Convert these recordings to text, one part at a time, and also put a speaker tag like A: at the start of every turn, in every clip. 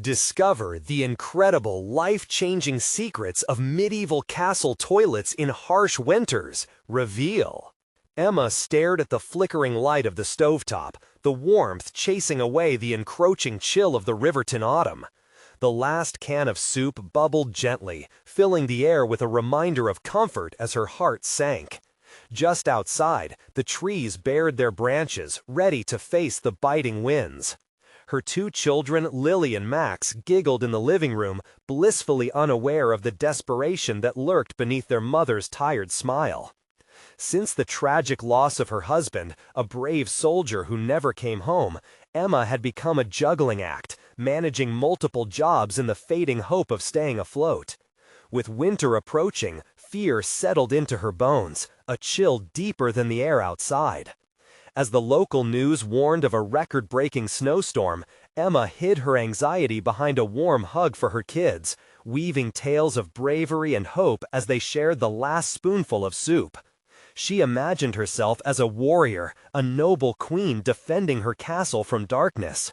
A: Discover the incredible, life-changing secrets of medieval castle toilets in harsh winters. Reveal. Emma stared at the flickering light of the stovetop, the warmth chasing away the encroaching chill of the Riverton autumn. The last can of soup bubbled gently, filling the air with a reminder of comfort as her heart sank. Just outside, the trees bared their branches, ready to face the biting winds. Her two children, Lily and Max, giggled in the living room, blissfully unaware of the desperation that lurked beneath their mother's tired smile. Since the tragic loss of her husband, a brave soldier who never came home, Emma had become a juggling act, managing multiple jobs in the fading hope of staying afloat. With winter approaching, fear settled into her bones, a chill deeper than the air outside. As the local news warned of a record-breaking snowstorm, Emma hid her anxiety behind a warm hug for her kids, weaving tales of bravery and hope as they shared the last spoonful of soup. She imagined herself as a warrior, a noble queen defending her castle from darkness.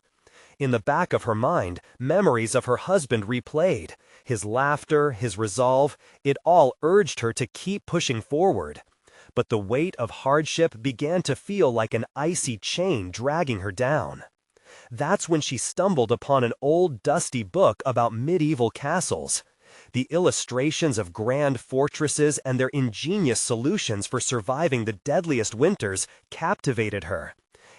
A: In the back of her mind, memories of her husband replayed. His laughter, his resolve, it all urged her to keep pushing forward. But the weight of hardship began to feel like an icy chain dragging her down. That's when she stumbled upon an old dusty book about medieval castles. The illustrations of grand fortresses and their ingenious solutions for surviving the deadliest winters captivated her.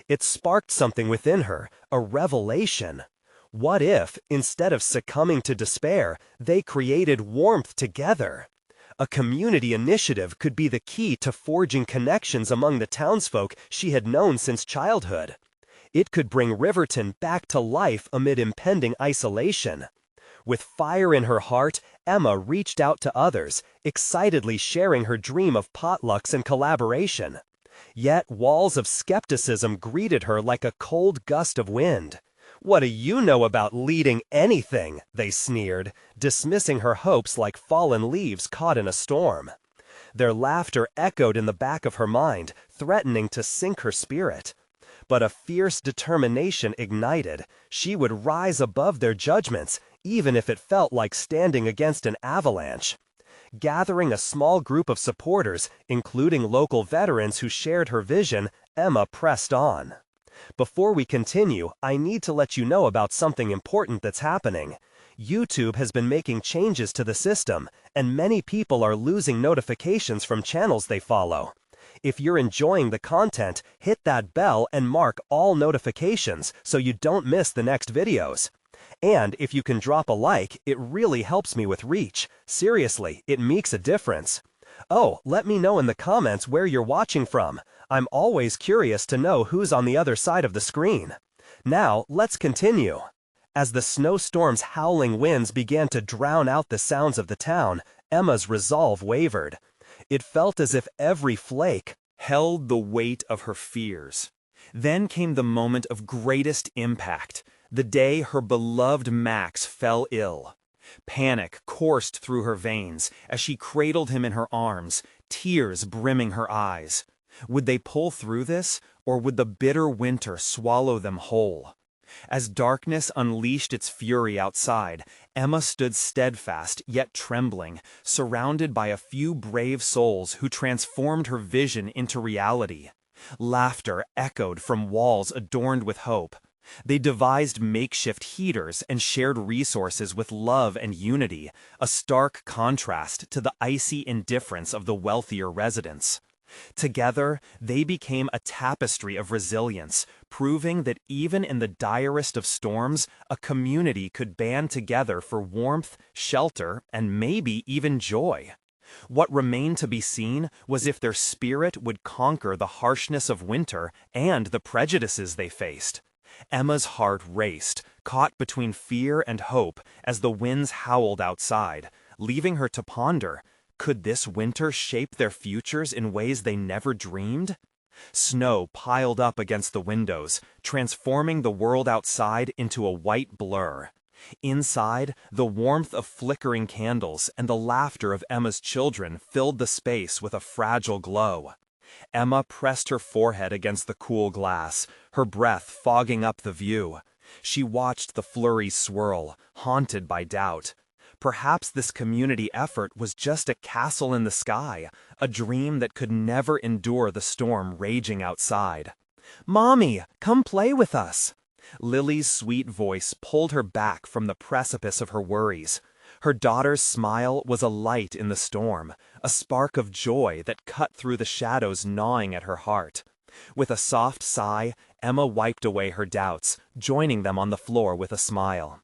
A: It sparked something within her, a revelation. What if, instead of succumbing to despair, they created warmth together? A community initiative could be the key to forging connections among the townsfolk she had known since childhood. It could bring Riverton back to life amid impending isolation. With fire in her heart, Emma reached out to others, excitedly sharing her dream of potlucks and collaboration. Yet walls of skepticism greeted her like a cold gust of wind. "What do you know about leading anything?" they sneered, dismissing her hopes like fallen leaves caught in a storm. Their laughter echoed in the back of her mind, threatening to sink her spirit. But a fierce determination ignited. She would rise above their judgments, even if it felt like standing against an avalanche. Gathering a small group of supporters, including local veterans who shared her vision, Emma pressed on. Before we continue, I need to let you know about something important that's happening. YouTube has been making changes to the system, and many people are losing notifications from channels they follow. If you're enjoying the content, hit that bell and mark all notifications so you don't miss the next videos. And if you can drop a like, it really helps me with reach. Seriously, it makes a difference. Oh, let me know in the comments where you're watching from. I'm always curious to know who's on the other side of the screen. Now, let's continue. As the snowstorm's howling winds began to drown out the sounds of the town, Emma's resolve wavered. It felt as if every flake held the weight of her fears. Then came the moment of greatest impact, the day her beloved Max fell ill. Panic coursed through her veins as she cradled him in her arms, tears brimming her eyes. Would they pull through this, or would the bitter winter swallow them whole? As darkness unleashed its fury outside, Emma stood steadfast yet trembling, surrounded by a few brave souls who transformed her vision into reality. Laughter echoed from walls adorned with hope. They devised makeshift heaters and shared resources with love and unity, a stark contrast to the icy indifference of the wealthier residents. Together, they became a tapestry of resilience, proving that even in the direst of storms, a community could band together for warmth, shelter, and maybe even joy. What remained to be seen was if their spirit would conquer the harshness of winter and the prejudices they faced. Emma's heart raced, caught between fear and hope as the winds howled outside, leaving her to ponder. Could this winter shape their futures in ways they never dreamed? Snow piled up against the windows, transforming the world outside into a white blur. Inside, the warmth of flickering candles and the laughter of Emma's children filled the space with a fragile glow. Emma pressed her forehead against the cool glass, her breath fogging up the view. She watched the flurry swirl, haunted by doubt. Perhaps this community effort was just a castle in the sky, a dream that could never endure the storm raging outside. "Mommy, come play with us!" Lily's sweet voice pulled her back from the precipice of her worries. Her daughter's smile was a light in the storm, a spark of joy that cut through the shadows gnawing at her heart. With a soft sigh, Emma wiped away her doubts, joining them on the floor with a smile.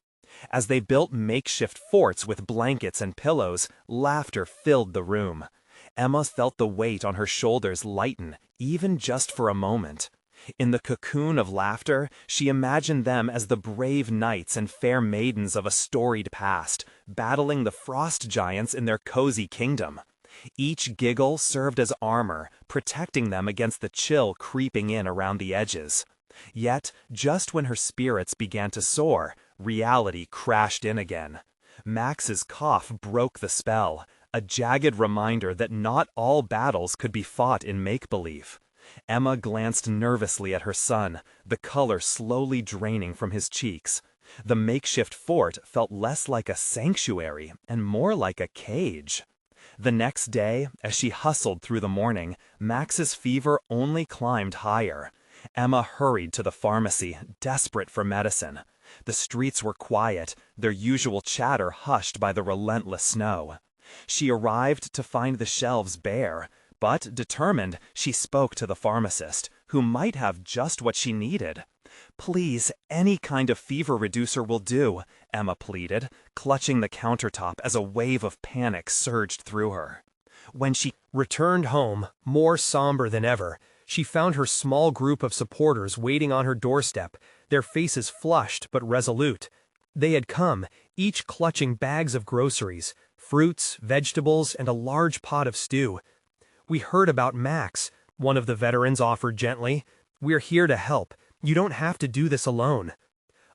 A: As they built makeshift forts with blankets and pillows, laughter filled the room. Emma felt the weight on her shoulders lighten, even just for a moment. In the cocoon of laughter, she imagined them as the brave knights and fair maidens of a storied past, battling the frost giants in their cozy kingdom. Each giggle served as armor, protecting them against the chill creeping in around the edges. Yet, just when her spirits began to soar, reality crashed in again. Max's cough broke the spell, a jagged reminder that not all battles could be fought in make-believe. Emma glanced nervously at her son, the color slowly draining from his cheeks. The makeshift fort felt less like a sanctuary and more like a cage. The next day, as she hustled through the morning, Max's fever only climbed higher. Emma hurried to the pharmacy, desperate for medicine. The streets were quiet, their usual chatter hushed by the relentless snow. She arrived to find the shelves bare, but determined, she spoke to the pharmacist, who might have just what she needed. "Please, any kind of fever reducer will do," Emma pleaded, clutching the countertop as a wave of panic surged through her. When she returned home, more somber than ever, she found her small group of supporters waiting on her doorstep, their faces flushed but resolute. They had come, each clutching bags of groceries, fruits, vegetables, and a large pot of stew. "We heard about Max," one of the veterans offered gently. "We're here to help. You don't have to do this alone."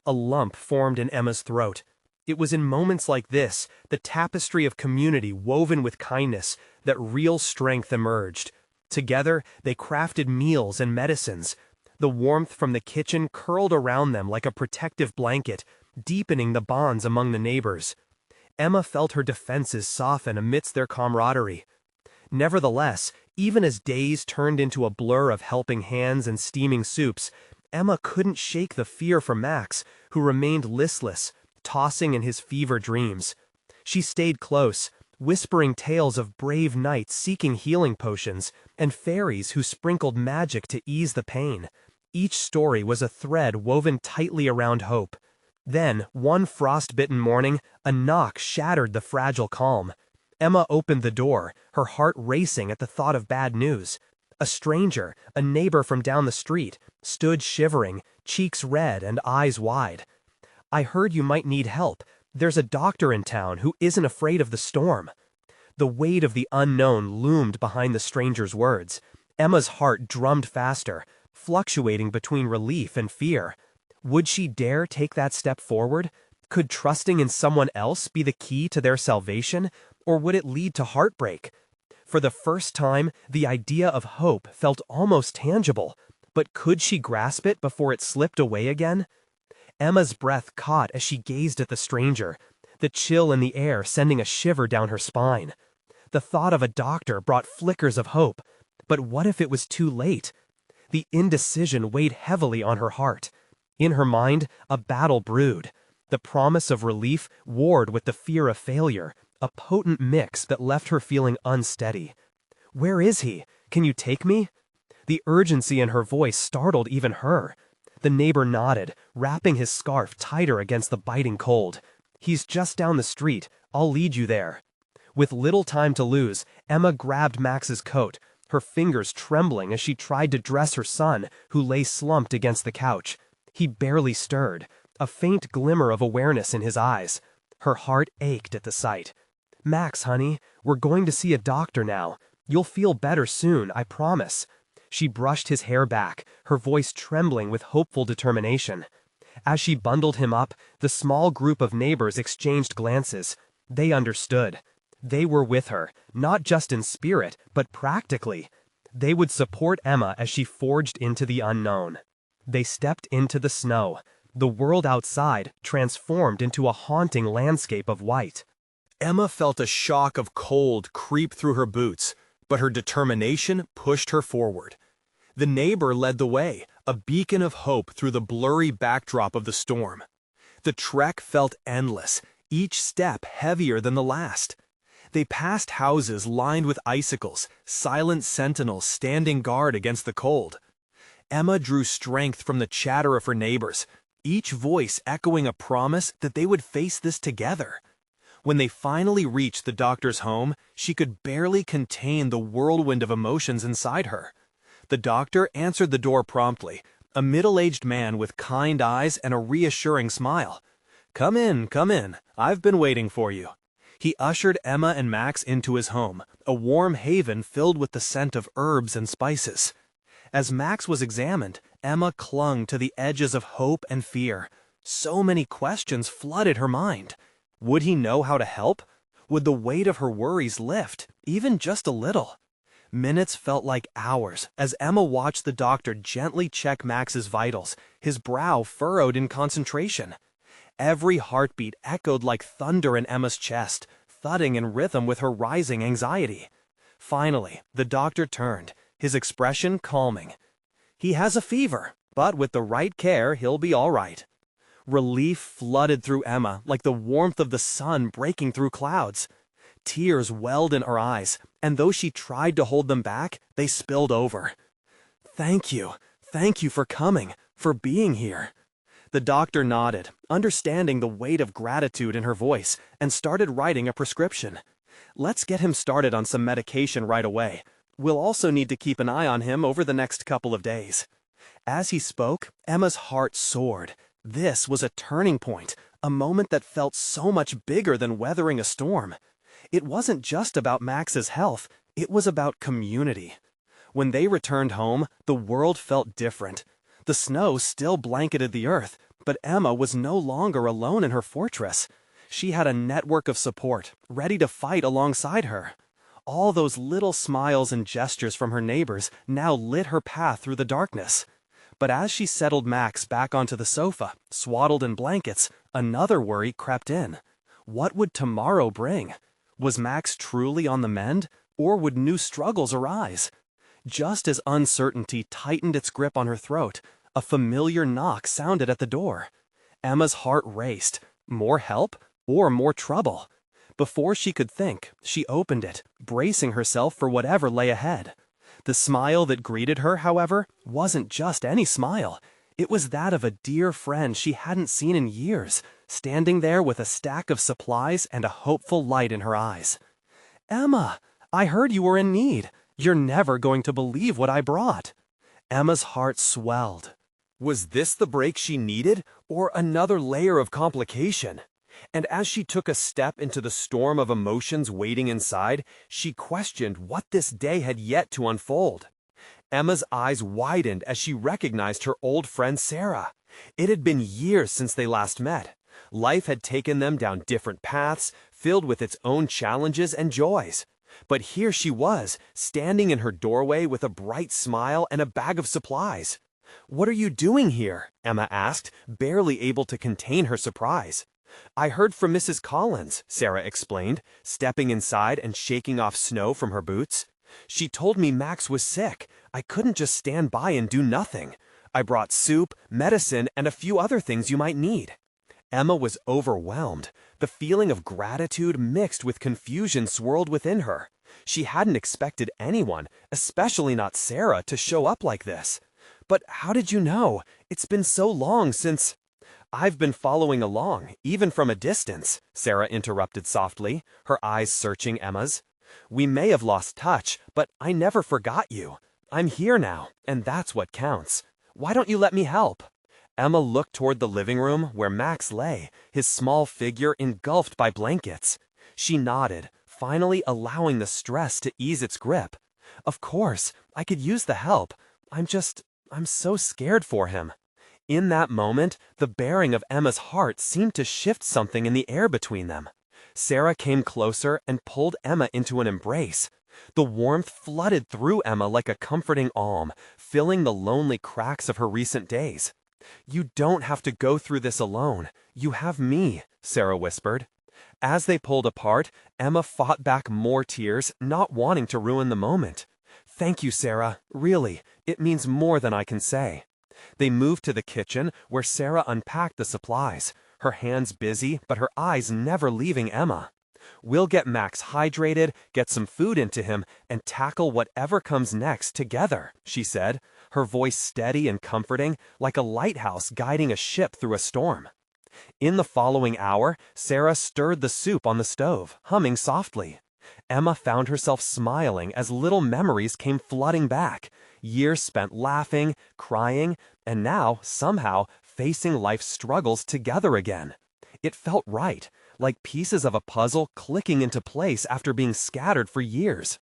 A: A lump formed in Emma's throat. It was in moments like this, the tapestry of community woven with kindness, that real strength emerged. Together, they crafted meals and medicines. The warmth from the kitchen curled around them like a protective blanket, deepening the bonds among the neighbors. Emma felt her defenses soften amidst their camaraderie. Nevertheless, even as days turned into a blur of helping hands and steaming soups, Emma couldn't shake the fear for Max, who remained listless, tossing in his fever dreams. She stayed close, whispering tales of brave knights seeking healing potions, and fairies who sprinkled magic to ease the pain. Each story was a thread woven tightly around hope. Then, one frost-bitten morning, a knock shattered the fragile calm. Emma opened the door, her heart racing at the thought of bad news. A stranger, a neighbor from down the street, stood shivering, cheeks red and eyes wide. "I heard you might need help. There's a doctor in town who isn't afraid of the storm." The weight of the unknown loomed behind the stranger's words. Emma's heart drummed faster, fluctuating between relief and fear. Would she dare take that step forward? Could trusting in someone else be the key to their salvation, or would it lead to heartbreak? For the first time, the idea of hope felt almost tangible, but could she grasp it before it slipped away again? Emma's breath caught as she gazed at the stranger, the chill in the air sending a shiver down her spine. The thought of a doctor brought flickers of hope, but what if it was too late? The indecision weighed heavily on her heart. In her mind, a battle brewed. The promise of relief warred with the fear of failure, a potent mix that left her feeling unsteady. "Where is he? Can you take me?" The urgency in her voice startled even her. The neighbor nodded, wrapping his scarf tighter against the biting cold. "He's just down the street. I'll lead you there." With little time to lose, Emma grabbed Max's coat, her fingers trembling as she tried to dress her son, who lay slumped against the couch. He barely stirred, a faint glimmer of awareness in his eyes. Her heart ached at the sight. "Max, honey, we're going to see a doctor now. You'll feel better soon, I promise." She brushed his hair back, her voice trembling with hopeful determination. As she bundled him up, the small group of neighbors exchanged glances. They understood. They were with her, not just in spirit, but practically. They would support Emma as she forged into the unknown. They stepped into the snow. The world outside transformed into a haunting landscape of white. Emma felt a shock of cold creep through her boots, but her determination pushed her forward. The neighbor led the way, a beacon of hope through the blurry backdrop of the storm. The trek felt endless, each step heavier than the last. They passed houses lined with icicles, silent sentinels standing guard against the cold. Emma drew strength from the chatter of her neighbors, each voice echoing a promise that they would face this together. When they finally reached the doctor's home, she could barely contain the whirlwind of emotions inside her. The doctor answered the door promptly, a middle-aged man with kind eyes and a reassuring smile. Come in, I've been waiting for you." He ushered Emma and Max into his home, a warm haven filled with the scent of herbs and spices. As Max was examined, Emma clung to the edges of hope and fear. So many questions flooded her mind. Would he know how to help? Would the weight of her worries lift, even just a little? Minutes felt like hours as Emma watched the doctor gently check Max's vitals, his brow furrowed in concentration. Every heartbeat echoed like thunder in Emma's chest, thudding in rhythm with her rising anxiety. Finally, the doctor turned, his expression calming. "He has a fever, but with the right care, he'll be all right." Relief flooded through Emma like the warmth of the sun breaking through clouds. Tears welled in her eyes, and though she tried to hold them back, they spilled over. Thank you for coming, for being here." The doctor nodded, understanding the weight of gratitude in her voice, and started writing a prescription. "Let's get him started on some medication right away. We'll also need to keep an eye on him over the next couple of days." As he spoke, Emma's heart soared. This was a turning point, a moment that felt so much bigger than weathering a storm. It wasn't just about Max's health, it was about community. When they returned home, the world felt different. The snow still blanketed the earth, but Emma was no longer alone in her fortress. She had a network of support, ready to fight alongside her. All those little smiles and gestures from her neighbors now lit her path through the darkness. But as she settled Max back onto the sofa, swaddled in blankets, another worry crept in. What would tomorrow bring? Was Max truly on the mend, or would new struggles arise? Just as uncertainty tightened its grip on her throat, a familiar knock sounded at the door. Emma's heart raced. More help or more trouble? Before she could think, she opened it, bracing herself for whatever lay ahead. The smile that greeted her, however, wasn't just any smile. It was that of a dear friend she hadn't seen in years, standing there with a stack of supplies and a hopeful light in her eyes. "Emma, I heard you were in need. You're never going to believe what I brought." Emma's heart swelled. Was this the break she needed, or another layer of complication? And as she took a step into the storm of emotions waiting inside, she questioned what this day had yet to unfold. Emma's eyes widened as she recognized her old friend Sarah. It had been years since they last met. Life had taken them down different paths, filled with its own challenges and joys. But here she was, standing in her doorway with a bright smile and a bag of supplies. "What are you doing here?" Emma asked, barely able to contain her surprise. "I heard from Mrs. Collins," Sarah explained, stepping inside and shaking off snow from her boots. "She told me Max was sick. I couldn't just stand by and do nothing. I brought soup, medicine, and a few other things you might need." Emma was overwhelmed. The feeling of gratitude mixed with confusion swirled within her. She hadn't expected anyone, especially not Sarah, to show up like this. "But how did you know? It's been so long since—" "I've been following along, even from a distance," Sarah interrupted softly, her eyes searching Emma's. "We may have lost touch, but I never forgot you. I'm here now, and that's what counts. Why don't you let me help?" Emma looked toward the living room where Max lay, his small figure engulfed by blankets. She nodded, finally allowing the stress to ease its grip. "Of course, I could use the help. I'm so scared for him." In that moment, the bearing of Emma's heart seemed to shift something in the air between them. Sarah came closer and pulled Emma into an embrace. The warmth flooded through Emma like a comforting balm, filling the lonely cracks of her recent days. "You don't have to go through this alone. You have me," Sarah whispered. As they pulled apart, Emma fought back more tears, not wanting to ruin the moment. "Thank you, Sarah. Really, it means more than I can say." They moved to the kitchen, where Sarah unpacked the supplies, her hands busy but her eyes never leaving Emma. "We'll get Max hydrated, get some food into him, and tackle whatever comes next together," she said, her voice steady and comforting, like a lighthouse guiding a ship through a storm. In the following hour, Sarah stirred the soup on the stove, humming softly. Emma found herself smiling as little memories came flooding back, years spent laughing, crying, and now, somehow, facing life's struggles together again. It felt right, like pieces of a puzzle clicking into place after being scattered for years.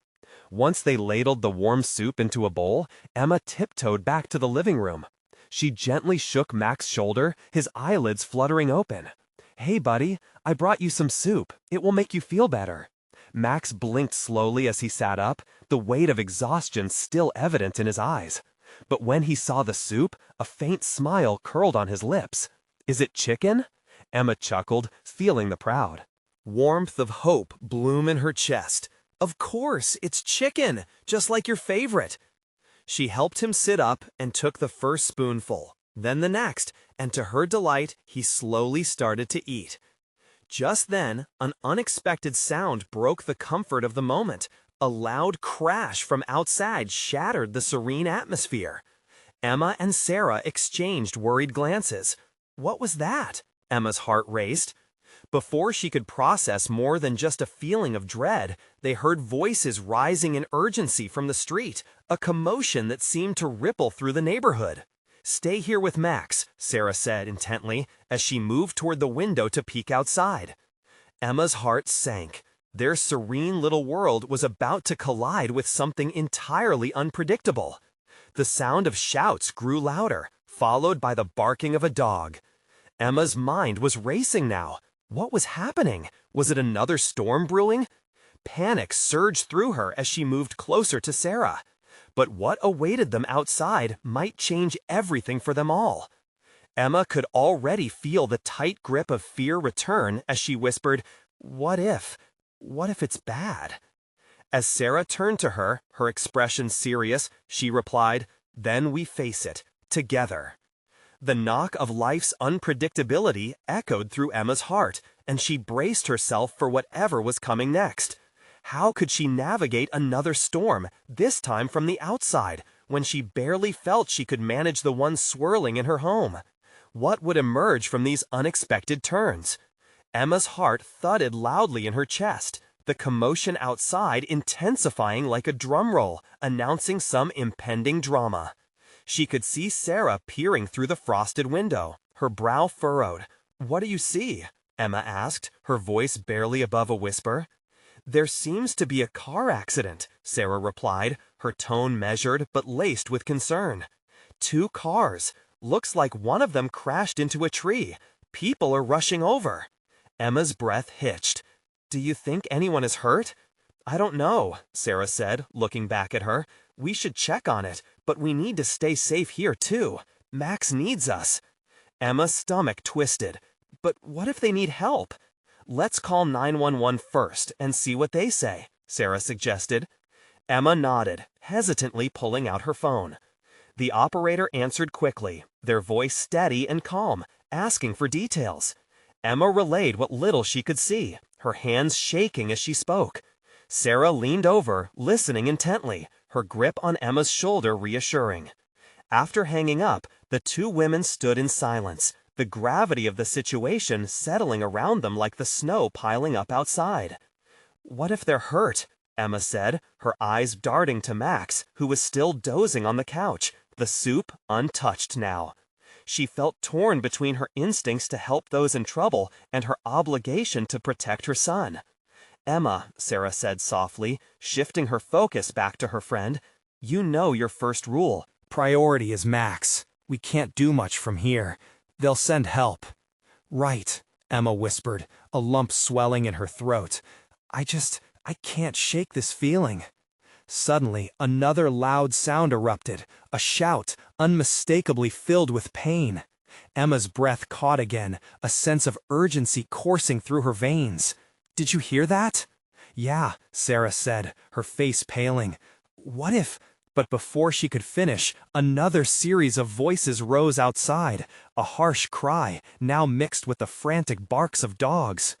A: Once they ladled the warm soup into a bowl, Emma tiptoed back to the living room. She gently shook Max's shoulder, his eyelids fluttering open. "Hey, buddy, I brought you some soup. It will make you feel better." Max blinked slowly as he sat up, the weight of exhaustion still evident in his eyes. But when he saw the soup, a faint smile curled on his lips. "Is it chicken?" Emma chuckled, feeling the proud. Warmth of hope bloom in her chest. "Of course, it's chicken, just like your favorite." She helped him sit up and took the first spoonful, then the next, and to her delight, he slowly started to eat. Just then, an unexpected sound broke the comfort of the moment. A loud crash from outside shattered the serene atmosphere. Emma and Sarah exchanged worried glances. What was that? Emma's heart raced. Before she could process more than just a feeling of dread, they heard voices rising in urgency from the street, a commotion that seemed to ripple through the neighborhood. "Stay here with Max," Sarah said intently, as she moved toward the window to peek outside. Emma's heart sank. Their serene little world was about to collide with something entirely unpredictable. The sound of shouts grew louder, followed by the barking of a dog. Emma's mind was racing now. What was happening? Was it another storm brewing? Panic surged through her as she moved closer to Sarah. But what awaited them outside might change everything for them all. Emma could already feel the tight grip of fear return as she whispered, "What if? What if it's bad?" As Sarah turned to her, her expression serious, she replied, "Then we face it, together." The knock of life's unpredictability echoed through Emma's heart, and she braced herself for whatever was coming next. How could she navigate another storm, this time from the outside, when she barely felt she could manage the one swirling in her home? What would emerge from these unexpected turns? Emma's heart thudded loudly in her chest, the commotion outside intensifying like a drum roll, announcing some impending drama. She could see Sarah peering through the frosted window, her brow furrowed. "What do you see?" Emma asked, her voice barely above a whisper. "There seems to be a car accident," Sarah replied, her tone measured but laced with concern. "Two cars. Looks like one of them crashed into a tree. People are rushing over." Emma's breath hitched. "Do you think anyone is hurt?" "I don't know," Sarah said, looking back at her. "We should check on it, but we need to stay safe here too. Max needs us." Emma's stomach twisted. "But what if they need help?" "Let's call 911 first and see what they say," Sarah suggested. Emma nodded, hesitantly pulling out her phone. The operator answered quickly, their voice steady and calm, asking for details. Emma relayed what little she could see, her hands shaking as she spoke. Sarah leaned over, listening intently, her grip on Emma's shoulder reassuring. After hanging up, the two women stood in silence, the gravity of the situation settling around them like the snow piling up outside. "What if they're hurt?" Emma said, her eyes darting to Max, who was still dozing on the couch, the soup untouched now. She felt torn between her instincts to help those in trouble and her obligation to protect her son. "Emma," Sarah said softly, shifting her focus back to her friend, "you know your first rule. Priority is Max. We can't do much from here. They'll send help." "Right," Emma whispered, a lump swelling in her throat. I can't shake this feeling." Suddenly, another loud sound erupted, a shout, unmistakably filled with pain. Emma's breath caught again, a sense of urgency coursing through her veins. "Did you hear that?" "Yeah," Sarah said, her face paling. "What if—" But before she could finish, another series of voices rose outside, a harsh cry, now mixed with the frantic barks of dogs.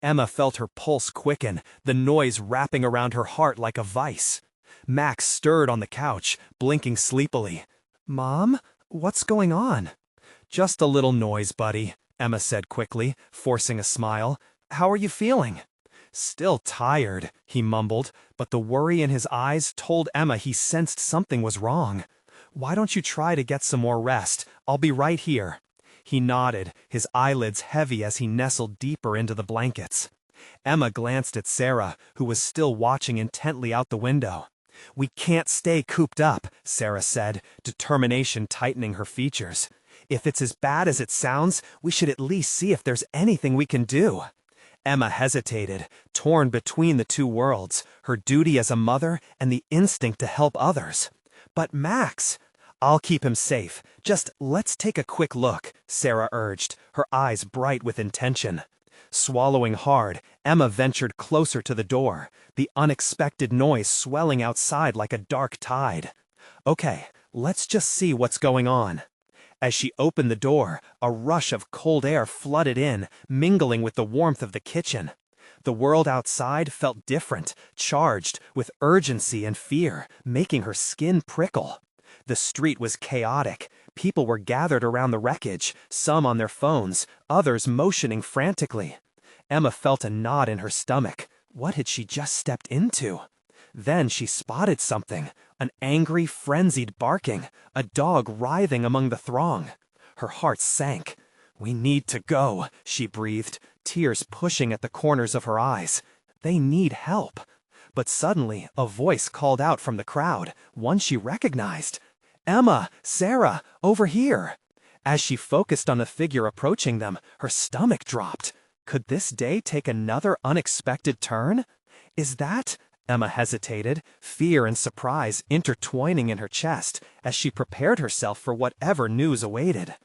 A: Emma felt her pulse quicken, the noise wrapping around her heart like a vice. Max stirred on the couch, blinking sleepily. "Mom, what's going on?" "Just a little noise, buddy," Emma said quickly, forcing a smile. "How are you feeling?" "Still tired," he mumbled, but the worry in his eyes told Emma he sensed something was wrong. "Why don't you try to get some more rest? I'll be right here." He nodded, his eyelids heavy as he nestled deeper into the blankets. Emma glanced at Sarah, who was still watching intently out the window. "We can't stay cooped up," Sarah said, determination tightening her features. "If it's as bad as it sounds, we should at least see if there's anything we can do." Emma hesitated, torn between the two worlds, her duty as a mother and the instinct to help others. "But Max—" "I'll keep him safe. Just let's take a quick look," Sarah urged, her eyes bright with intention. Swallowing hard, Emma ventured closer to the door, the unexpected noise swelling outside like a dark tide. "Okay, let's just see what's going on." As she opened the door, a rush of cold air flooded in, mingling with the warmth of the kitchen. The world outside felt different, charged with urgency and fear, making her skin prickle. The street was chaotic. People were gathered around the wreckage, some on their phones, others motioning frantically. Emma felt a knot in her stomach. What had she just stepped into? Then she spotted something, an angry, frenzied barking, a dog writhing among the throng. Her heart sank. "We need to go," she breathed, tears pushing at the corners of her eyes. They need help. But suddenly, a voice called out from the crowd, one she recognized. "Emma, Sarah, over here." As she focused on the figure approaching them, her stomach dropped. Could this day take another unexpected turn? "Is that—" Emma hesitated, fear and surprise intertwining in her chest as she prepared herself for whatever news awaited.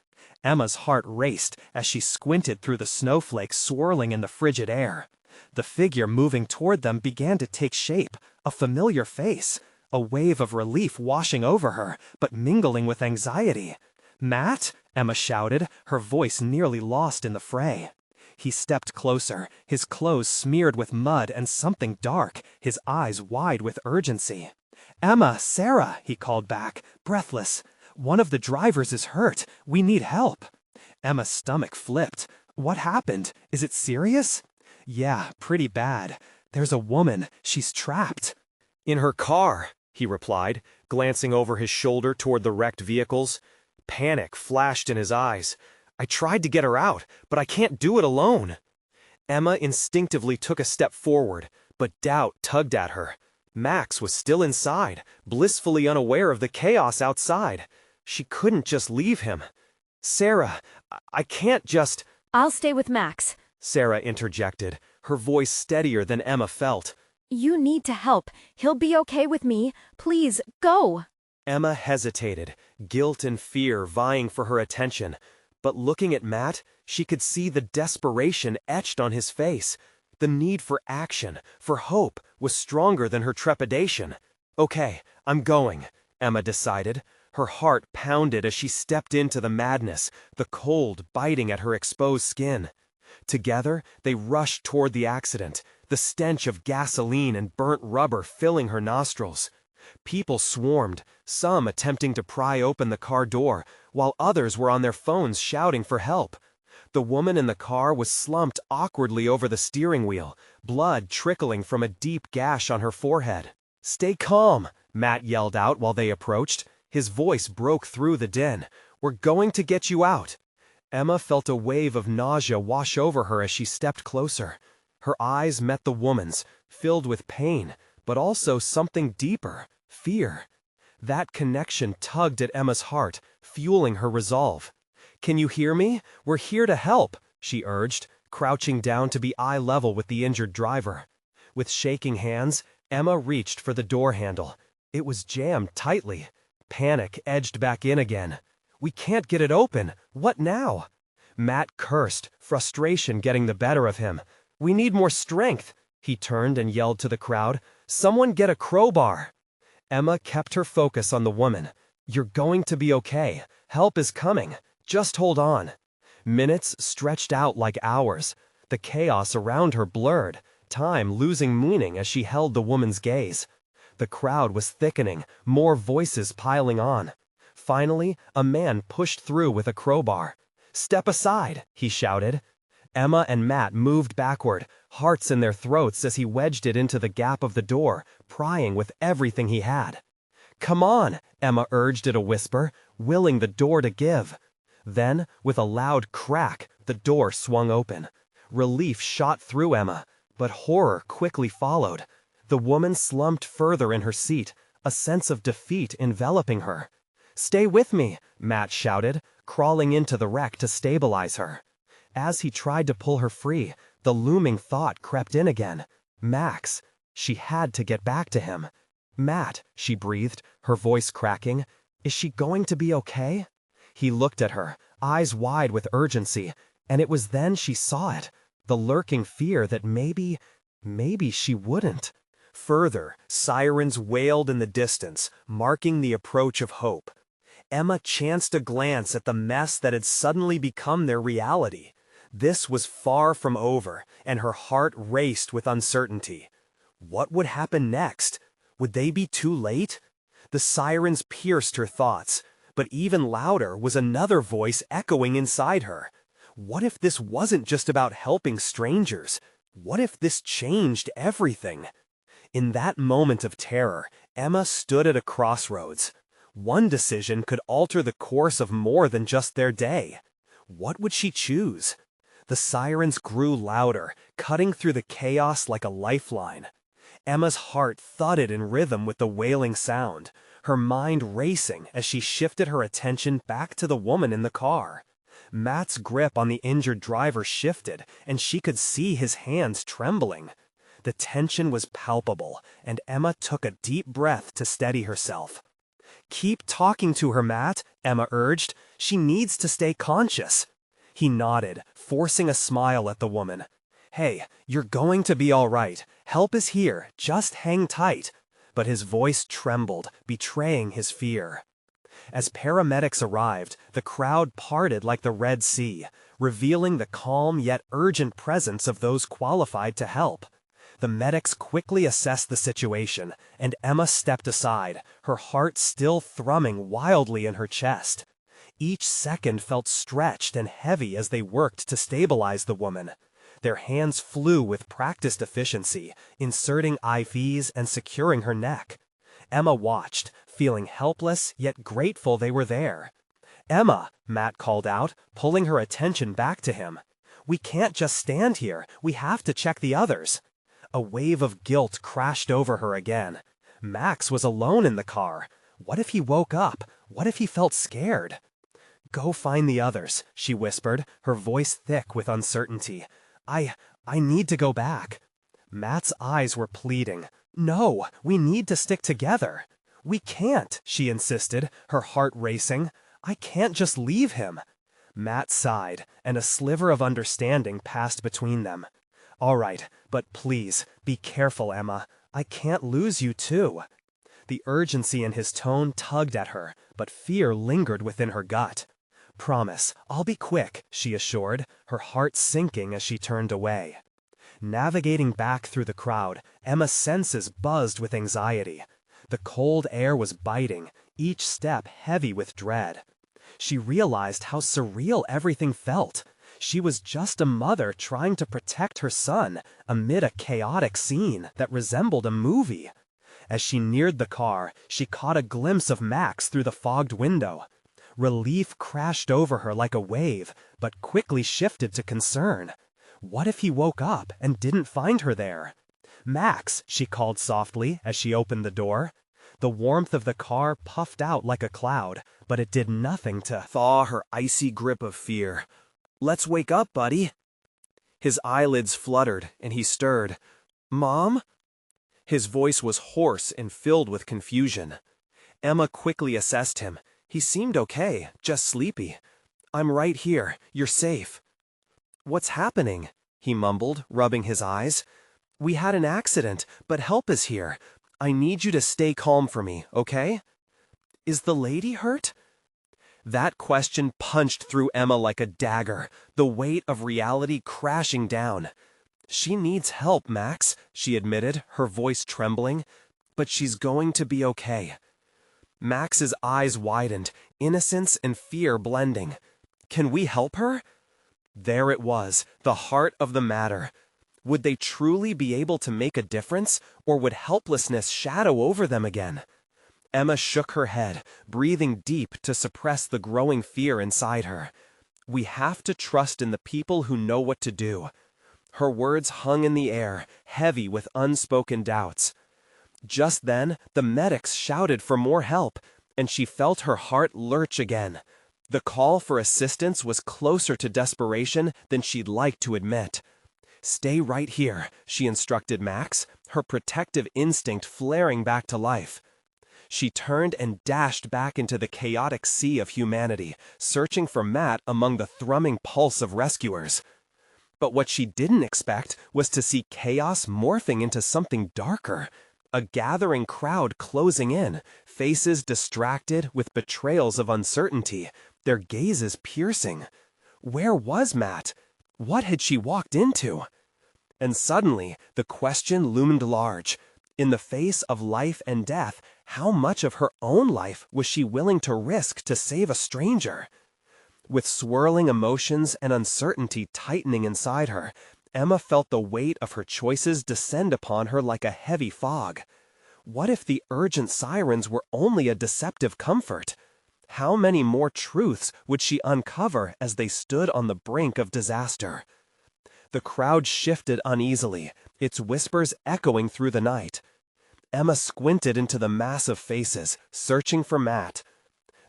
A: Emma's heart raced as she squinted through the snowflakes swirling in the frigid air. The figure moving toward them began to take shape, a familiar face, a wave of relief washing over her, but mingling with anxiety. "Matt?" Emma shouted, her voice nearly lost in the fray. He stepped closer, his clothes smeared with mud and something dark, his eyes wide with urgency. "Emma, Sarah," he called back, breathless. "One of the drivers is hurt. We need help." Emma's stomach flipped. "What happened? Is it serious?" "Yeah, pretty bad. There's a woman. She's trapped." "In her car," he replied, glancing over his shoulder toward the wrecked vehicles. Panic flashed in his eyes. "I tried to get her out, but I can't do it alone." Emma instinctively took a step forward, but doubt tugged at her. Max was still inside, blissfully unaware of the chaos outside. She couldn't just leave him. "Sarah, I can't just—"
B: "I'll stay with Max,"
A: Sarah interjected, her voice steadier than Emma felt.
B: "You need to help. He'll be okay with me. Please, go."
A: Emma hesitated, guilt and fear vying for her attention. But looking at Matt, she could see the desperation etched on his face. The need for action, for hope, was stronger than her trepidation. "Okay, I'm going," Emma decided. Her heart pounded as she stepped into the madness, the cold biting at her exposed skin. Together, they rushed toward the accident, the stench of gasoline and burnt rubber filling her nostrils. People swarmed, some attempting to pry open the car door, while others were on their phones shouting for help. The woman in the car was slumped awkwardly over the steering wheel, blood trickling from a deep gash on her forehead. "Stay calm," Matt yelled out while they approached. His voice broke through the din. "We're going to get you out." Emma felt a wave of nausea wash over her as she stepped closer. Her eyes met the woman's, filled with pain, but also something deeper, fear. That connection tugged at Emma's heart, fueling her resolve. "Can you hear me? We're here to help," she urged, crouching down to be eye level with the injured driver. With shaking hands, Emma reached for the door handle. It was jammed tightly. Panic edged back in again. We can't get it open. What now? Matt cursed, frustration getting the better of him. We need more strength. He turned and yelled to the crowd, "Someone get a crowbar." Emma kept her focus on the woman. "You're going to be okay. Help is coming. Just hold on." Minutes stretched out like hours. The chaos around her blurred, time losing meaning as she held the woman's gaze. The crowd was thickening, more voices piling on. Finally, a man pushed through with a crowbar. "Step aside," he shouted. Emma and Matt moved backward, hearts in their throats as he wedged it into the gap of the door, prying with everything he had. "Come on," Emma urged at a whisper, willing the door to give. Then, with a loud crack, the door swung open. Relief shot through Emma, but horror quickly followed. The woman slumped further in her seat, a sense of defeat enveloping her. "Stay with me," Matt shouted, crawling into the wreck to stabilize her. As he tried to pull her free, the looming thought crept in again. Max. She had to get back to him. "Matt," she breathed, her voice cracking. "Is she going to be okay?" He looked at her, eyes wide with urgency, and it was then she saw it, the lurking fear that maybe she wouldn't. Further, sirens wailed in the distance, marking the approach of hope. Emma chanced a glance at the mess that had suddenly become their reality. This was far from over, and her heart raced with uncertainty. What would happen next? Would they be too late? The sirens pierced her thoughts, but even louder was another voice echoing inside her. What if this wasn't just about helping strangers? What if this changed everything? In that moment of terror, Emma stood at a crossroads. One decision could alter the course of more than just their day. What would she choose? The sirens grew louder, cutting through the chaos like a lifeline. Emma's heart thudded in rhythm with the wailing sound, her mind racing as she shifted her attention back to the woman in the car. Matt's grip on the injured driver shifted, and she could see his hands trembling. The tension was palpable, and Emma took a deep breath to steady herself. "Keep talking to her, Matt," Emma urged. "She needs to stay conscious." He nodded, forcing a smile at the woman. "Hey, you're going to be all right. Help is here. Just hang tight." But his voice trembled, betraying his fear. As paramedics arrived, the crowd parted like the Red Sea, revealing the calm yet urgent presence of those qualified to help. The medics quickly assessed the situation, and Emma stepped aside, her heart still thrumming wildly in her chest. Each second felt stretched and heavy as they worked to stabilize the woman. Their hands flew with practiced efficiency, inserting IVs and securing her neck. Emma watched, feeling helpless yet grateful they were there. "Emma," Matt called out, pulling her attention back to him. "We can't just stand here. We have to check the others." A wave of guilt crashed over her again. Max was alone in the car. What if he woke up? What if he felt scared? "Go find the others," she whispered, her voice thick with uncertainty. I need to go back." Matt's eyes were pleading. "No, we need to stick together." "We can't," she insisted, her heart racing. "I can't just leave him." Matt sighed, and a sliver of understanding passed between them. "All right, but please, be careful, Emma. I can't lose you too." The urgency in his tone tugged at her, but fear lingered within her gut. "Promise, I'll be quick," she assured, her heart sinking as she turned away. Navigating back through the crowd, Emma's senses buzzed with anxiety. The cold air was biting, each step heavy with dread. She realized how surreal everything felt. She was just a mother trying to protect her son amid a chaotic scene that resembled a movie. As she neared the car, she caught a glimpse of Max through the fogged window. Relief crashed over her like a wave, but quickly shifted to concern. What if he woke up and didn't find her there? "Max," she called softly as she opened the door. The warmth of the car puffed out like a cloud, but it did nothing to thaw her icy grip of fear. "Let's wake up, buddy." His eyelids fluttered, and he stirred. "Mom?" His voice was hoarse and filled with confusion. Emma quickly assessed him. He seemed okay, just sleepy. "I'm right here. You're safe." "What's happening?" he mumbled, rubbing his eyes. "We had an accident, but help is here. I need you to stay calm for me, okay?" "Is the lady hurt?" That question punched through Emma like a dagger, the weight of reality crashing down. "She needs help, Max," she admitted, her voice trembling. "But she's going to be okay." Max's eyes widened, innocence and fear blending. "Can we help her?" There it was, the heart of the matter. Would they truly be able to make a difference, or would helplessness shadow over them again? Emma shook her head, breathing deep to suppress the growing fear inside her. "We have to trust in the people who know what to do." Her words hung in the air, heavy with unspoken doubts. Just then, the medics shouted for more help, and she felt her heart lurch again. The call for assistance was closer to desperation than she'd like to admit. "Stay right here," she instructed Max, her protective instinct flaring back to life. She turned and dashed back into the chaotic sea of humanity, searching for Matt among the thrumming pulse of rescuers. But what she didn't expect was to see chaos morphing into something darker. A gathering crowd closing in, faces distracted with betrayals of uncertainty, their gazes piercing. Where was Matt? What had she walked into? And suddenly, the question loomed large. In the face of life and death, how much of her own life was she willing to risk to save a stranger? With swirling emotions and uncertainty tightening inside her, Emma felt the weight of her choices descend upon her like a heavy fog. What if the urgent sirens were only a deceptive comfort? How many more truths would she uncover as they stood on the brink of disaster? The crowd shifted uneasily, its whispers echoing through the night. Emma squinted into the mass of faces, searching for Matt.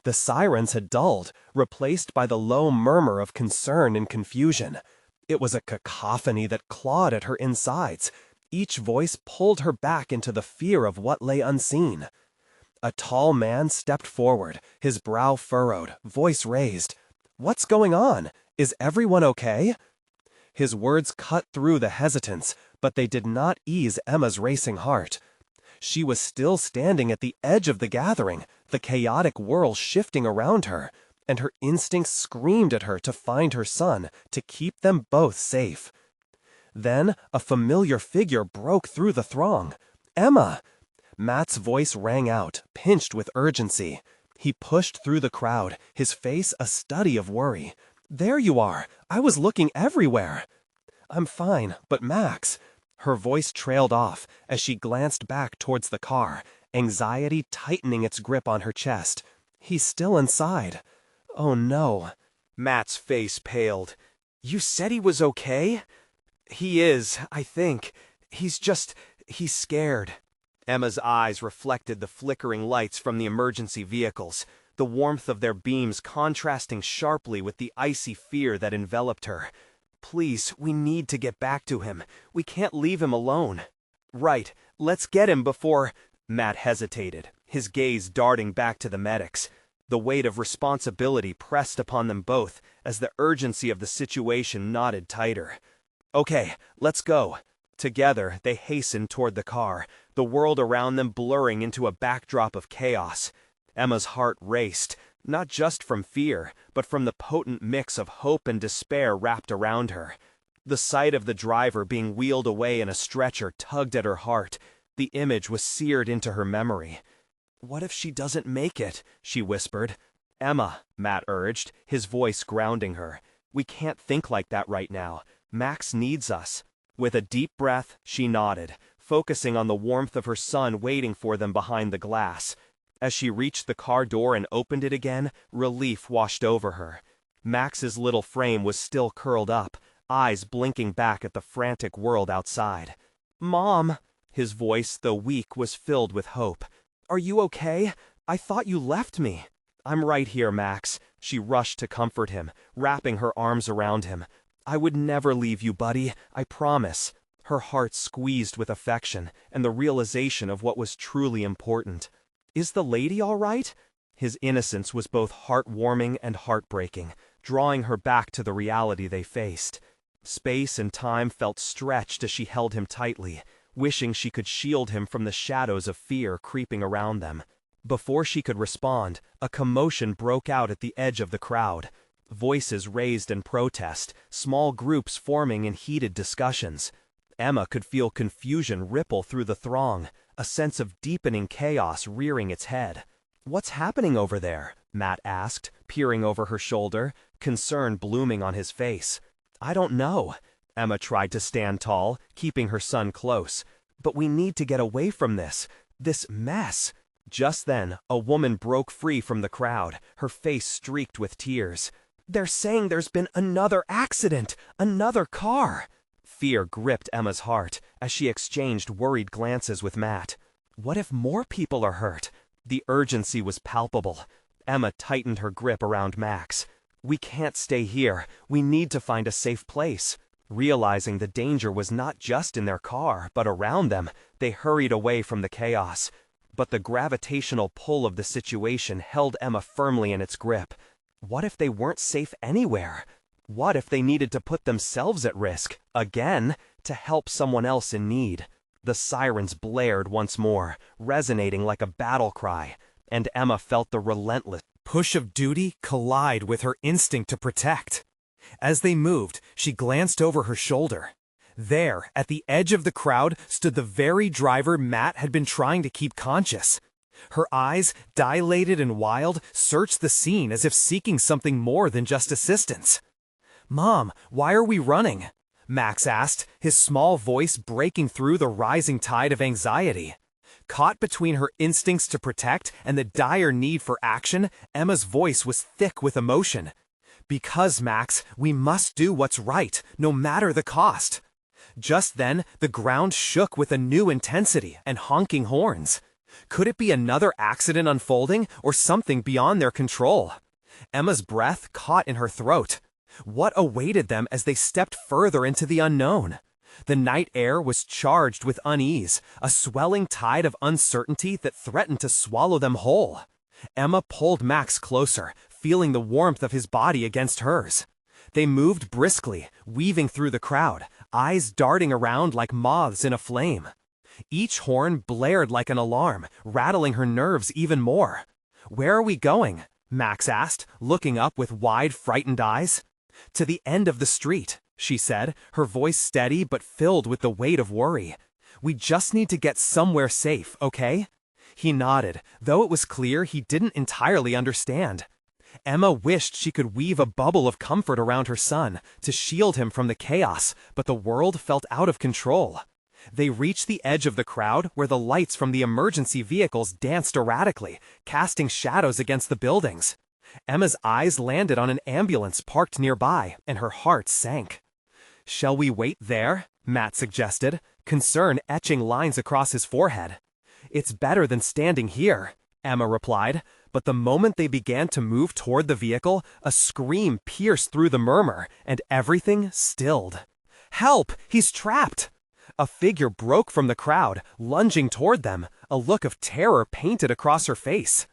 A: The sirens had dulled, replaced by the low murmur of concern and confusion. It was a cacophony that clawed at her insides. Each voice pulled her back into the fear of what lay unseen. A tall man stepped forward, his brow furrowed, voice raised. "What's going on? Is everyone okay?" His words cut through the hesitance, but they did not ease Emma's racing heart. She was still standing at the edge of the gathering, the chaotic whirl shifting around her, and her instincts screamed at her to find her son, to keep them both safe. Then a familiar figure broke through the throng. "Emma!" Matt's voice rang out, pinched with urgency. He pushed through the crowd, his face a study of worry. "There you are! I was looking everywhere!" "I'm fine, but Max—" Her voice trailed off as she glanced back towards the car, anxiety tightening its grip on her chest. "He's still inside." "Oh no." Matt's face paled. "You said he was okay?" "He is, I think. He's scared." Emma's eyes reflected the flickering lights from the emergency vehicles, the warmth of their beams contrasting sharply with the icy fear that enveloped her. "Please, we need to get back to him. We can't leave him alone." "Right, let's get him before—" Matt hesitated, his gaze darting back to the medics. The weight of responsibility pressed upon them both as the urgency of the situation knotted tighter. "Okay, let's go." Together, they hastened toward the car, the world around them blurring into a backdrop of chaos. Emma's heart raced, not just from fear, but from the potent mix of hope and despair wrapped around her. The sight of the driver being wheeled away in a stretcher tugged at her heart. The image was seared into her memory. "What if she doesn't make it?" she whispered. "Emma," Matt urged, his voice grounding her. "We can't think like that right now. Max needs us." With a deep breath, she nodded, focusing on the warmth of her son waiting for them behind the glass. As she reached the car door and opened it again, relief washed over her. Max's little frame was still curled up, eyes blinking back at the frantic world outside. "Mom!" His voice, though weak, was filled with hope. "Are you okay? I thought you left me." "I'm right here, Max." She rushed to comfort him, wrapping her arms around him. "I would never leave you, buddy, I promise." Her heart squeezed with affection and the realization of what was truly important. "Is the lady all right?" His innocence was both heartwarming and heartbreaking, drawing her back to the reality they faced. Space and time felt stretched as she held him tightly, wishing she could shield him from the shadows of fear creeping around them. Before she could respond, a commotion broke out at the edge of the crowd. Voices raised in protest, small groups forming in heated discussions. Emma could feel confusion ripple through the throng, a sense of deepening chaos rearing its head. "What's happening over there?" Matt asked, peering over her shoulder, concern blooming on his face. "I don't know." Emma tried to stand tall, keeping her son close. "But we need to get away from this mess." Just then, a woman broke free from the crowd, her face streaked with tears. "They're saying there's been another accident, another car." Fear gripped Emma's heart as she exchanged worried glances with Matt. What if more people are hurt? The urgency was palpable. Emma tightened her grip around Max. "We can't stay here. We need to find a safe place." Realizing the danger was not just in their car, but around them, they hurried away from the chaos. But the gravitational pull of the situation held Emma firmly in its grip. What if they weren't safe anywhere? What if they needed to put themselves at risk, again, to help someone else in need? The sirens blared once more, resonating like a battle cry, and Emma felt the relentless push of duty collide with her instinct to protect. As they moved, she glanced over her shoulder. There, at the edge of the crowd, stood the very driver Matt had been trying to keep conscious. Her eyes, dilated and wild, searched the scene as if seeking something more than just assistance. "Mom, why are we running?" Max asked, his small voice breaking through the rising tide of anxiety. Caught between her instincts to protect and the dire need for action, Emma's voice was thick with emotion. "Because, Max, we must do what's right, no matter the cost." Just then, the ground shook with a new intensity and honking horns. Could it be another accident unfolding or something beyond their control? Emma's breath caught in her throat. What awaited them as they stepped further into the unknown? The night air was charged with unease, a swelling tide of uncertainty that threatened to swallow them whole. Emma pulled Max closer, feeling the warmth of his body against hers. They moved briskly, weaving through the crowd, eyes darting around like moths in a flame. Each horn blared like an alarm, rattling her nerves even more. "Where are we going?" Max asked, looking up with wide, frightened eyes. "To the end of the street," she said, her voice steady but filled with the weight of worry. "We just need to get somewhere safe, okay?" He nodded, though it was clear he didn't entirely understand. Emma wished she could weave a bubble of comfort around her son to shield him from the chaos, but the world felt out of control. They reached the edge of the crowd where the lights from the emergency vehicles danced erratically, casting shadows against the buildings. Emma's eyes landed on an ambulance parked nearby, and her heart sank. "Shall we wait there?" Matt suggested, concern etching lines across his forehead. "It's better than standing here," Emma replied, but the moment they began to move toward the vehicle, a scream pierced through the murmur, and everything stilled. "Help! He's trapped!" A figure broke from the crowd, lunging toward them, a look of terror painted across her face.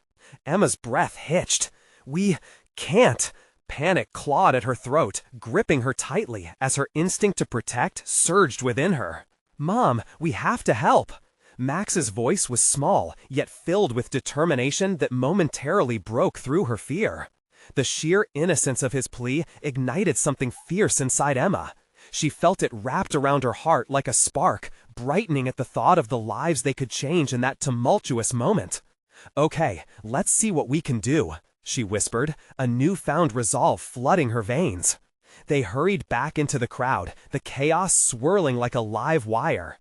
A: Emma's breath hitched. "We can't." Panic clawed at her throat, gripping her tightly as her instinct to protect surged within her. "Mom, we have to help." Max's voice was small, yet filled with determination that momentarily broke through her fear. The sheer innocence of his plea ignited something fierce inside Emma. She felt it wrapped around her heart like a spark, brightening at the thought of the lives they could change in that tumultuous moment. "Okay, let's see what we can do," she whispered, a newfound resolve flooding her veins. They hurried back into the crowd, the chaos swirling like a live wire.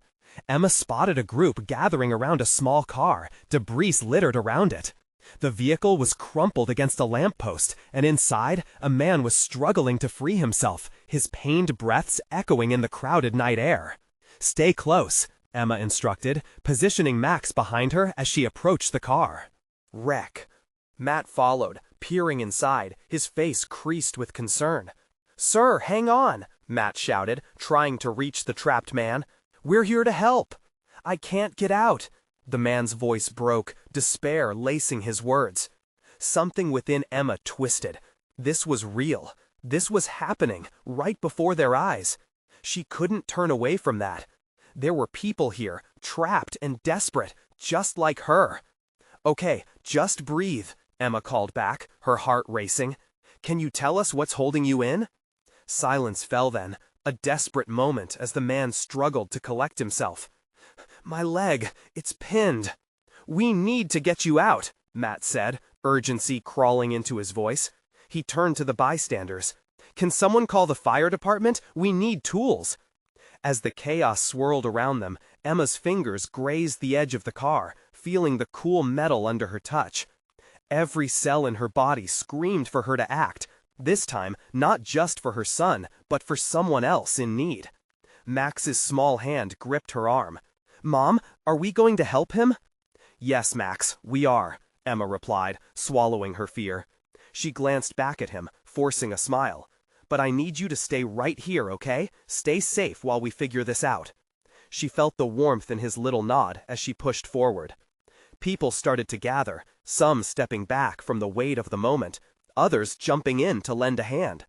A: Emma spotted a group gathering around a small car, debris littered around it. The vehicle was crumpled against a lamppost, and inside, a man was struggling to free himself, his pained breaths echoing in the crowded night air. "Stay close," Emma instructed, positioning Max behind her as she approached the car. Wreck. Matt followed, peering inside, his face creased with concern. "Sir, hang on," Matt shouted, trying to reach the trapped man. We're here to help. I can't get out. The man's voice broke, despair lacing his words. Something within Emma twisted. This was real. This was happening, right before their eyes. She couldn't turn away from that. There were people here, trapped and desperate, just like her. Okay, just breathe, Emma called back, her heart racing. Can you tell us what's holding you in? Silence fell then, a desperate moment as the man struggled to collect himself. My leg, it's pinned. We need to get you out, Matt said, urgency crawling into his voice. He turned to the bystanders. Can someone call the fire department? We need tools. As the chaos swirled around them, Emma's fingers grazed the edge of the car, feeling the cool metal under her touch. Every cell in her body screamed for her to act, this time not just for her son, but for someone else in need. Max's small hand gripped her arm. Mom, are we going to help him? Yes, Max, we are, Emma replied, swallowing her fear. She glanced back at him, forcing a smile. But I need you to stay right here, okay? Stay safe while we figure this out. She felt the warmth in his little nod as she pushed forward. People started to gather, some stepping back from the weight of the moment, others jumping in to lend a hand.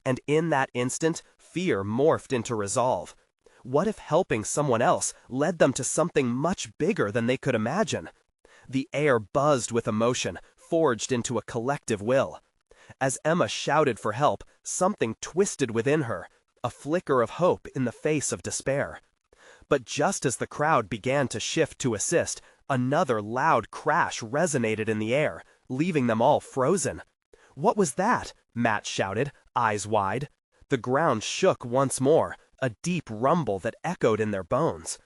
A: And in that instant, fear morphed into resolve. What if helping someone else led them to something much bigger than they could imagine? The air buzzed with emotion, forged into a collective will. As Emma shouted for help, something twisted within her, a flicker of hope in the face of despair. But just as the crowd began to shift to assist, another loud crash resonated in the air, leaving them all frozen. What was that? Matt shouted, eyes wide. The ground shook once more, a deep rumble that echoed in their bones.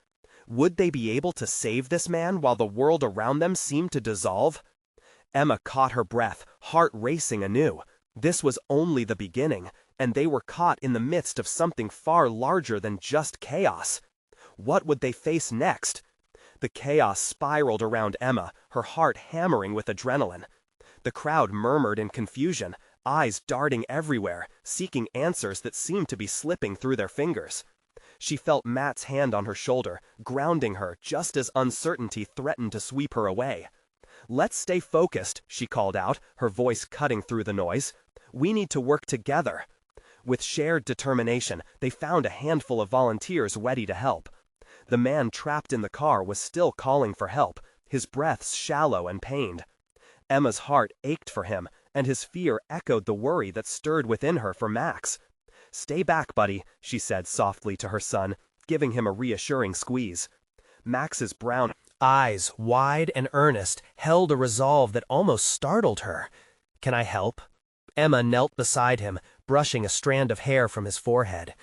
A: Would they be able to save this man while the world around them seemed to dissolve? Emma caught her breath, heart racing anew. This was only the beginning, and they were caught in the midst of something far larger than just chaos. What would they face next? The chaos spiraled around Emma, her heart hammering with adrenaline. The crowd murmured in confusion, eyes darting everywhere, seeking answers that seemed to be slipping through their fingers. She felt Matt's hand on her shoulder, grounding her just as uncertainty threatened to sweep her away. Let's stay focused, she called out, her voice cutting through the noise. We need to work together. With shared determination, they found a handful of volunteers ready to help. The man trapped in the car was still calling for help, his breaths shallow and pained. Emma's heart ached for him, and his fear echoed the worry that stirred within her for Max. Stay back, buddy, she said softly to her son, giving him a reassuring squeeze. Max's brown eyes, wide and earnest, held a resolve that almost startled her. Can I help? Emma knelt beside him, brushing a strand of hair from his forehead.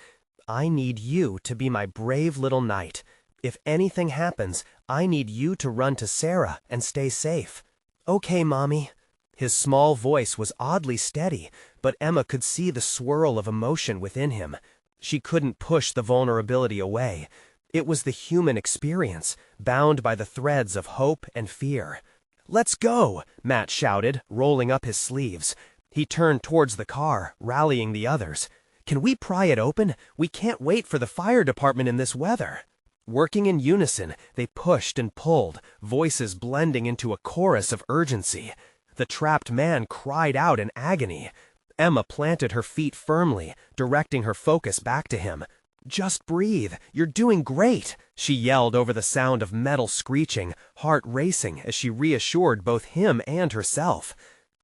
A: I need you to be my brave little knight. If anything happens, I need you to run to Sarah and stay safe. Okay, Mommy. His small voice was oddly steady, but Emma could see the swirl of emotion within him. She couldn't push the vulnerability away. It was the human experience, bound by the threads of hope and fear. Let's go, Matt shouted, rolling up his sleeves. He turned towards the car, rallying the others. Can we pry it open? We can't wait for the fire department in this weather. Working in unison, they pushed and pulled, voices blending into a chorus of urgency. The trapped man cried out in agony. Emma planted her feet firmly, directing her focus back to him. Just breathe. You're doing great, she yelled over the sound of metal screeching, heart racing as she reassured both him and herself.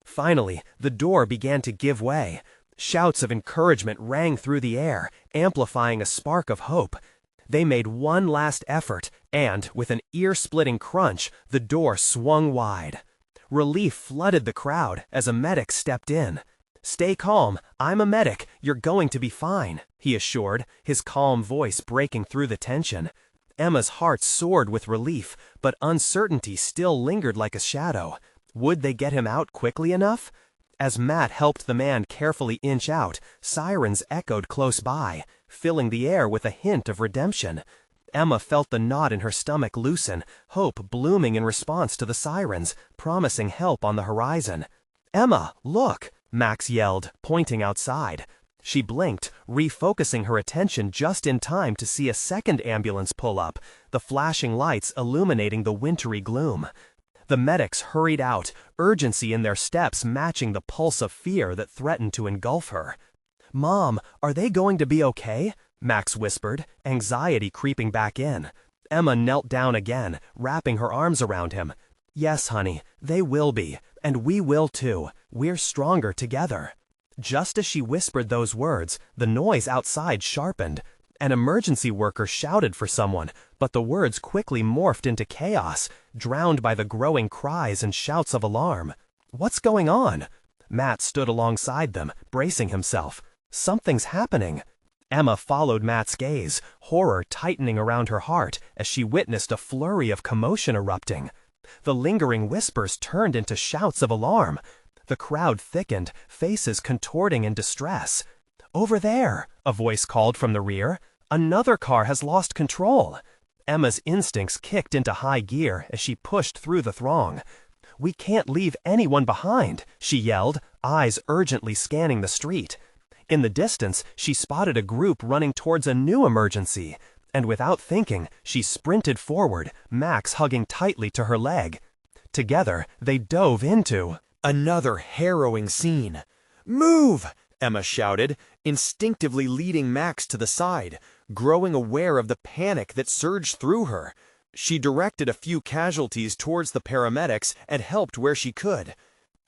A: Finally, the door began to give way. Shouts of encouragement rang through the air, amplifying a spark of hope. They made one last effort, and, with an ear-splitting crunch, the door swung wide. Relief flooded the crowd as a medic stepped in. Stay calm, I'm a medic, you're going to be fine, he assured, his calm voice breaking through the tension. Emma's heart soared with relief, but uncertainty still lingered like a shadow. Would they get him out quickly enough? As Matt helped the man carefully inch out, sirens echoed close by, filling the air with a hint of redemption. Emma felt the knot in her stomach loosen, hope blooming in response to the sirens, promising help on the horizon. Emma, look! Max yelled, pointing outside. She blinked, refocusing her attention just in time to see a second ambulance pull up, the flashing lights illuminating the wintry gloom. The medics hurried out, urgency in their steps matching the pulse of fear that threatened to engulf her. "Mom, are they going to be okay?" Max whispered, anxiety creeping back in. Emma knelt down again, wrapping her arms around him. "Yes, honey, they will be, and we will too. We're stronger together." Just as she whispered those words, the noise outside sharpened. An emergency worker shouted for someone, but the words quickly morphed into chaos, drowned by the growing cries and shouts of alarm. "What's going on?" Matt stood alongside them, bracing himself. "Something's happening." Emma followed Matt's gaze, horror tightening around her heart as she witnessed a flurry of commotion erupting. The lingering whispers turned into shouts of alarm. The crowd thickened, faces contorting in distress. "Over there," a voice called from the rear. "Another car has lost control." Emma's instincts kicked into high gear as she pushed through the throng. "We can't leave anyone behind," she yelled, eyes urgently scanning the street. In the distance, she spotted a group running towards a new emergency, and without thinking, she sprinted forward, Max hugging tightly to her leg. Together, they dove into another harrowing scene. "Move!" Emma shouted, instinctively leading Max to the side, growing aware of the panic that surged through her. She directed a few casualties towards the paramedics and helped where she could.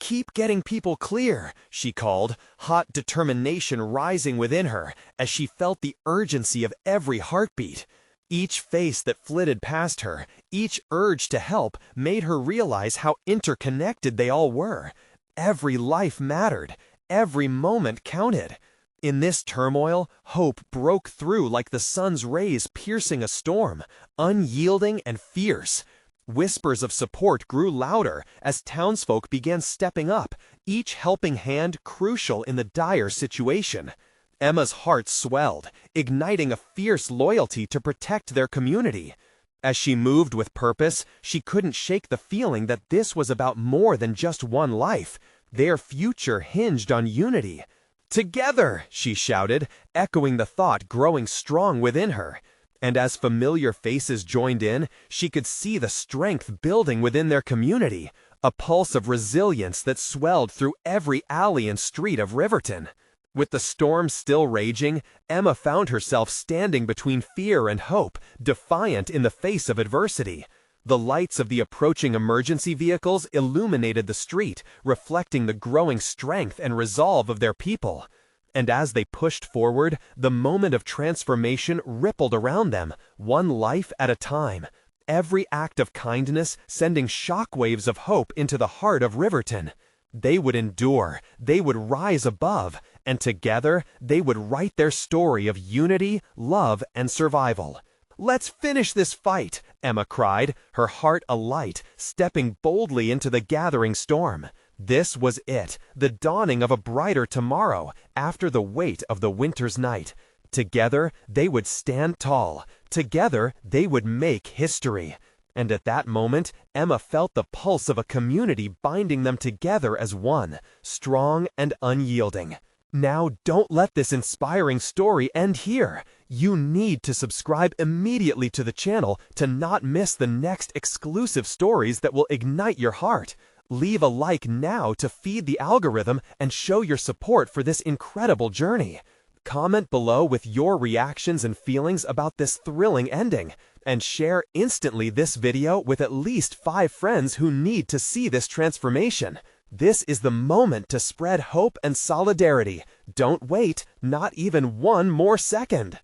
A: "Keep getting people clear," she called, hot determination rising within her as she felt the urgency of every heartbeat. Each face that flitted past her, each urge to help, made her realize how interconnected they all were. Every life mattered. Every moment counted. In this turmoil, hope broke through like the sun's rays piercing a storm, unyielding and fierce. Whispers of support grew louder as townsfolk began stepping up, each helping hand crucial in the dire situation. Emma's heart swelled, igniting a fierce loyalty to protect their community. As she moved with purpose, she couldn't shake the feeling that this was about more than just one life. Their future hinged on unity. "Together!" she shouted, echoing the thought growing strong within her. And as familiar faces joined in, she could see the strength building within their community, a pulse of resilience that swelled through every alley and street of Riverton. With the storm still raging, Emma found herself standing between fear and hope, defiant in the face of adversity. The lights of the approaching emergency vehicles illuminated the street, reflecting the growing strength and resolve of their people. And as they pushed forward, the moment of transformation rippled around them, one life at a time. Every act of kindness sending shockwaves of hope into the heart of Riverton. They would endure, they would rise above, and together they would write their story of unity, love, and survival. "Let's finish this fight," Emma cried, her heart alight, stepping boldly into the gathering storm. This was it, the dawning of a brighter tomorrow, after the weight of the winter's night. Together, they would stand tall. Together, they would make history. And at that moment, Emma felt the pulse of a community binding them together as one, strong and unyielding. Now, don't let this inspiring story end here. You need to subscribe immediately to the channel to not miss the next exclusive stories that will ignite your heart. Leave a like now to feed the algorithm and show your support for this incredible journey. Comment below with your reactions and feelings about this thrilling ending, and share instantly this video with at least 5 friends who need to see this transformation. This is the moment to spread hope and solidarity. Don't wait, not even one more second.